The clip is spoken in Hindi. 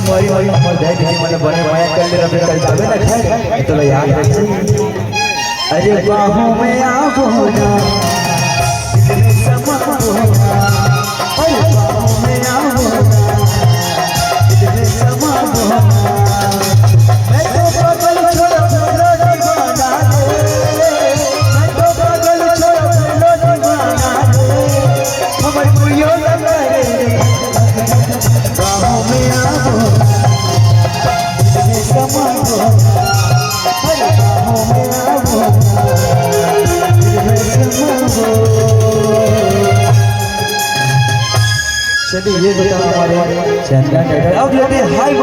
मोरी मोरी मोर दे के मन बने माया कर ले रबे कल जावे ना खैर तो याद रखी। अरे बाहों में आओ ना दिल में समाओ ना, अरे बाहों में आओ ना दिल में समाओ ना। मैं तो पागल छोड़ मेरा दीवाना दे, मैं तो पागल छोड़ मेरा दीवाना दे, हमर कुयो लगा रे बाहों में आओ दिल में समाओ, अरे बाहों में आओ दिल में समाओ। चलिए ये बताओ हमारे चंदा अब लेते हाई